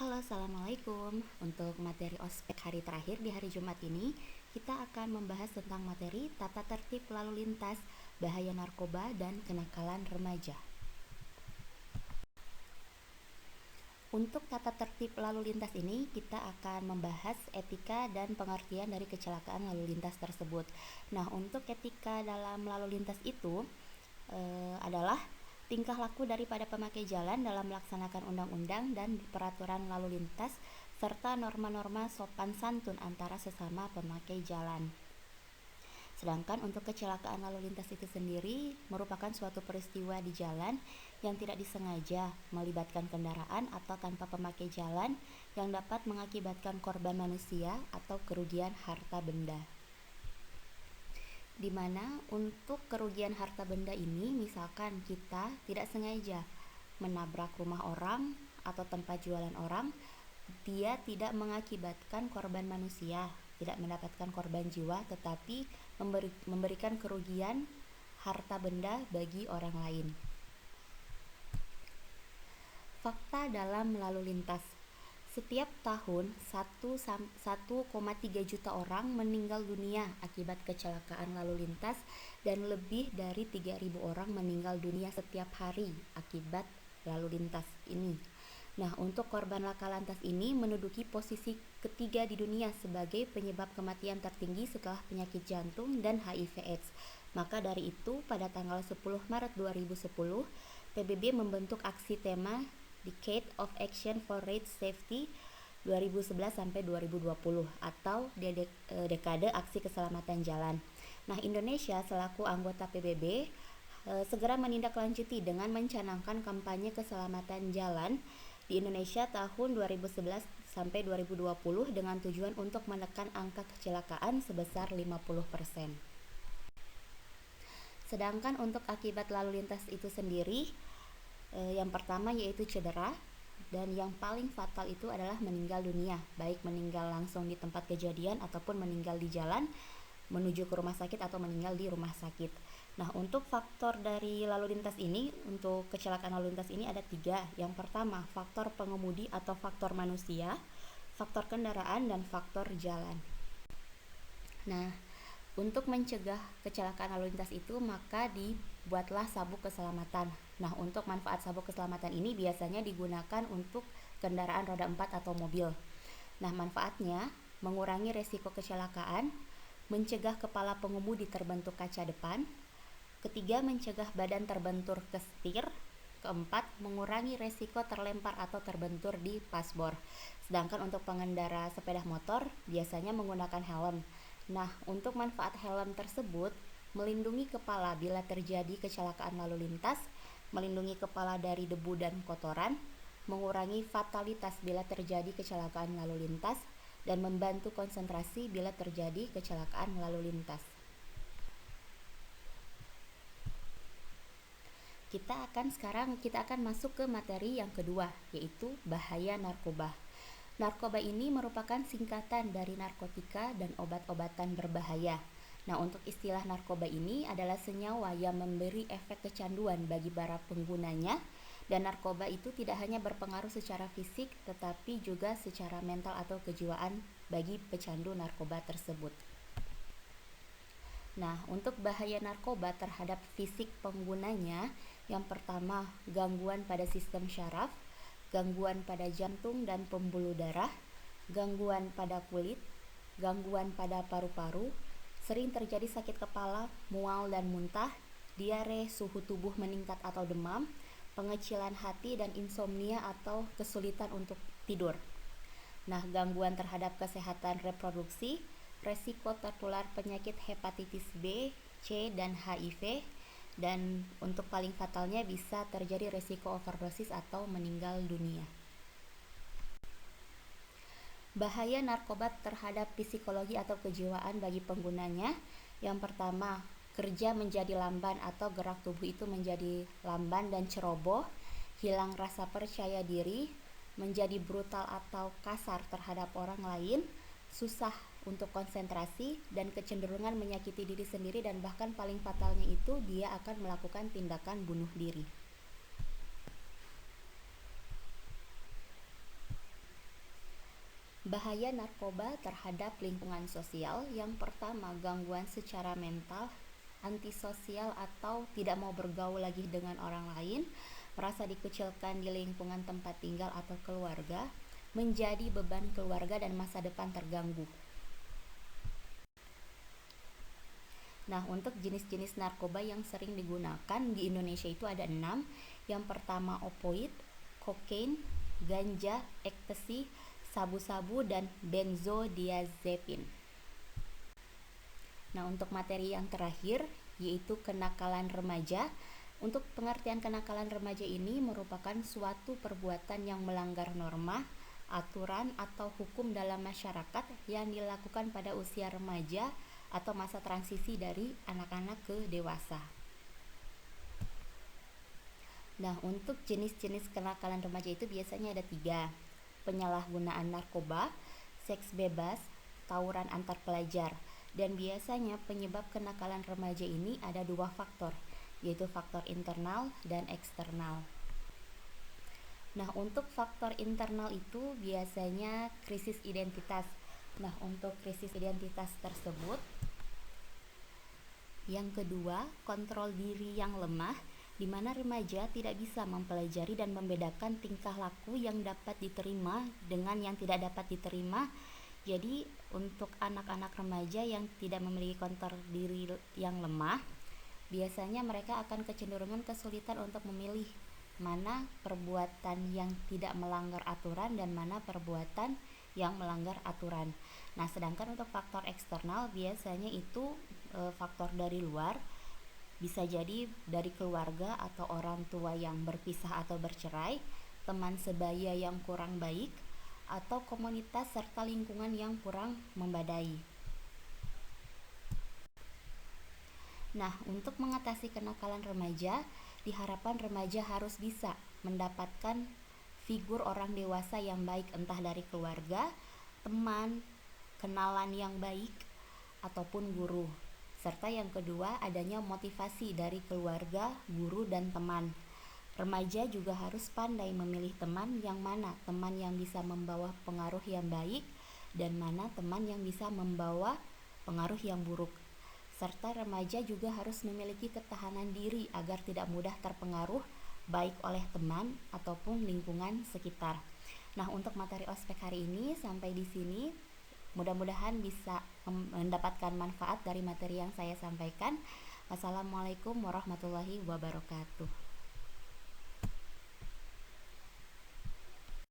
Halo, Assalamualaikum. Untuk materi ospek hari terakhir di hari Jumat ini, kita akan membahas tentang materi tata tertib lalu lintas, bahaya narkoba, dan kenakalan remaja. Untuk tata tertib lalu lintas ini, kita akan membahas etika dan pengertian dari kecelakaan lalu lintas tersebut. Nah, untuk etika dalam lalu lintas itu adalah tingkah laku daripada pemakai jalan dalam melaksanakan undang-undang dan peraturan lalu lintas serta norma-norma sopan santun antara sesama pemakai jalan. Sedangkan untuk kecelakaan lalu lintas itu sendiri merupakan suatu peristiwa di jalan yang tidak disengaja melibatkan kendaraan atau tanpa pemakai jalan yang dapat mengakibatkan korban manusia atau kerugian harta benda. Di mana untuk kerugian harta benda ini, misalkan kita tidak sengaja menabrak rumah orang atau tempat jualan orang, dia tidak mengakibatkan korban manusia, tidak mendapatkan korban jiwa, tetapi memberikan kerugian harta benda bagi orang lain. Fakta dalam lalu lintas. Setiap tahun 1,3 juta orang meninggal dunia akibat kecelakaan lalu lintas dan lebih dari 3.000 orang meninggal dunia setiap hari akibat lalu lintas ini. Nah, untuk korban laka lantas ini menduduki posisi ketiga di dunia sebagai penyebab kematian tertinggi setelah penyakit jantung dan HIV/AIDS. Maka dari itu, pada tanggal 10 Maret 2010, PBB membentuk aksi tema Decade of Action for Road Safety 2011-2020 atau dekade aksi keselamatan jalan. Nah, Indonesia selaku anggota PBB segera menindaklanjuti dengan mencanangkan kampanye keselamatan jalan di Indonesia tahun 2011 sampai 2020 dengan tujuan untuk menekan angka kecelakaan sebesar 50%. Sedangkan untuk akibat lalu lintas itu sendiri, yang pertama yaitu cedera, dan yang paling fatal itu adalah meninggal dunia, baik meninggal langsung di tempat kejadian ataupun meninggal di jalan menuju ke rumah sakit atau meninggal di rumah sakit. Nah, untuk faktor dari lalu lintas ini, untuk kecelakaan lalu lintas ini ada 3. Yang pertama, faktor pengemudi atau faktor manusia, faktor kendaraan, dan faktor jalan. Nah, untuk mencegah kecelakaan lalu lintas itu, maka dibuatlah sabuk keselamatan. Nah, untuk manfaat sabuk keselamatan ini biasanya digunakan untuk kendaraan roda 4 atau mobil. Nah, manfaatnya mengurangi resiko kecelakaan, mencegah kepala pengemudi terbentuk kaca depan, ketiga mencegah badan terbentur ke setir, keempat mengurangi resiko terlempar atau terbentur di pasbor. Sedangkan untuk pengendara sepeda motor biasanya menggunakan helm. Nah, untuk manfaat helm tersebut melindungi kepala bila terjadi kecelakaan lalu lintas, melindungi kepala dari debu dan kotoran, mengurangi fatalitas bila terjadi kecelakaan lalu lintas, dan membantu konsentrasi bila terjadi kecelakaan lalu lintas. Kita akan masuk ke materi yang kedua, yaitu bahaya narkoba. Narkoba ini merupakan singkatan dari narkotika dan obat-obatan berbahaya. Nah, untuk istilah narkoba ini adalah senyawa yang memberi efek kecanduan bagi para penggunanya, dan narkoba itu tidak hanya berpengaruh secara fisik tetapi juga secara mental atau kejiwaan bagi pecandu narkoba tersebut. Nah, untuk bahaya narkoba terhadap fisik penggunanya, yang pertama, gangguan pada sistem syaraf, gangguan pada jantung dan pembuluh darah, gangguan pada kulit, gangguan pada paru-paru, sering terjadi sakit kepala, mual dan muntah, diare, suhu tubuh meningkat atau demam, pengecilan hati dan insomnia atau kesulitan untuk tidur. Nah, gangguan terhadap kesehatan reproduksi, resiko tertular penyakit hepatitis B, C, dan HIV, dan untuk paling fatalnya bisa terjadi resiko overdosis atau meninggal dunia. Bahaya narkoba terhadap psikologi atau kejiwaan bagi penggunanya, yang pertama, kerja menjadi lamban atau gerak tubuh itu menjadi lamban dan ceroboh, hilang rasa percaya diri, menjadi brutal atau kasar terhadap orang lain, susah untuk konsentrasi, dan kecenderungan menyakiti diri sendiri, dan bahkan paling fatalnya itu dia akan melakukan tindakan bunuh diri. Bahaya narkoba terhadap lingkungan sosial. Yang pertama, gangguan secara mental, antisosial atau tidak mau bergaul lagi dengan orang lain, merasa dikucilkan di lingkungan tempat tinggal atau keluarga, menjadi beban keluarga dan masa depan terganggu. Nah, untuk jenis-jenis narkoba yang sering digunakan di Indonesia itu ada 6. Yang pertama opioid, kokain, ganja, ekstasi, sabu-sabu, dan benzodiazepin. Nah, untuk materi yang terakhir yaitu kenakalan remaja. Untuk pengertian kenakalan remaja ini merupakan suatu perbuatan yang melanggar norma, aturan, atau hukum dalam masyarakat yang dilakukan pada usia remaja atau masa transisi dari anak-anak ke dewasa. Nah, untuk jenis-jenis kenakalan remaja itu biasanya ada 3. Penyalahgunaan narkoba, seks bebas, tawuran antar pelajar. Dan biasanya penyebab kenakalan remaja ini ada 2 faktor, yaitu faktor internal dan eksternal. Nah, untuk faktor internal itu biasanya krisis identitas. Nah, untuk krisis identitas tersebut, yang kedua, kontrol diri yang lemah, di mana remaja tidak bisa mempelajari dan membedakan tingkah laku yang dapat diterima dengan yang tidak dapat diterima. Jadi, untuk anak-anak remaja yang tidak memiliki kontrol diri yang lemah, biasanya mereka akan kecenderungan kesulitan untuk memilih mana perbuatan yang tidak melanggar aturan dan mana perbuatan yang melanggar aturan. Nah, sedangkan untuk faktor eksternal biasanya itu faktor dari luar, bisa jadi dari keluarga atau orang tua yang berpisah atau bercerai, teman sebaya yang kurang baik, atau komunitas serta lingkungan yang kurang membadai. Nah, untuk mengatasi kenakalan remaja, diharapkan remaja harus bisa mendapatkan figur orang dewasa yang baik, entah dari keluarga, teman, kenalan yang baik, ataupun guru. Serta yang kedua, adanya motivasi dari keluarga, guru, dan teman. Remaja juga harus pandai memilih teman yang mana teman yang bisa membawa pengaruh yang baik dan mana teman yang bisa membawa pengaruh yang buruk. Serta remaja juga harus memiliki ketahanan diri agar tidak mudah terpengaruh baik oleh teman ataupun lingkungan sekitar. Nah, untuk materi ospek hari ini sampai di sini. Mudah-mudahan bisa mendapatkan manfaat dari materi yang saya sampaikan. Wassalamualaikum warahmatullahi wabarakatuh.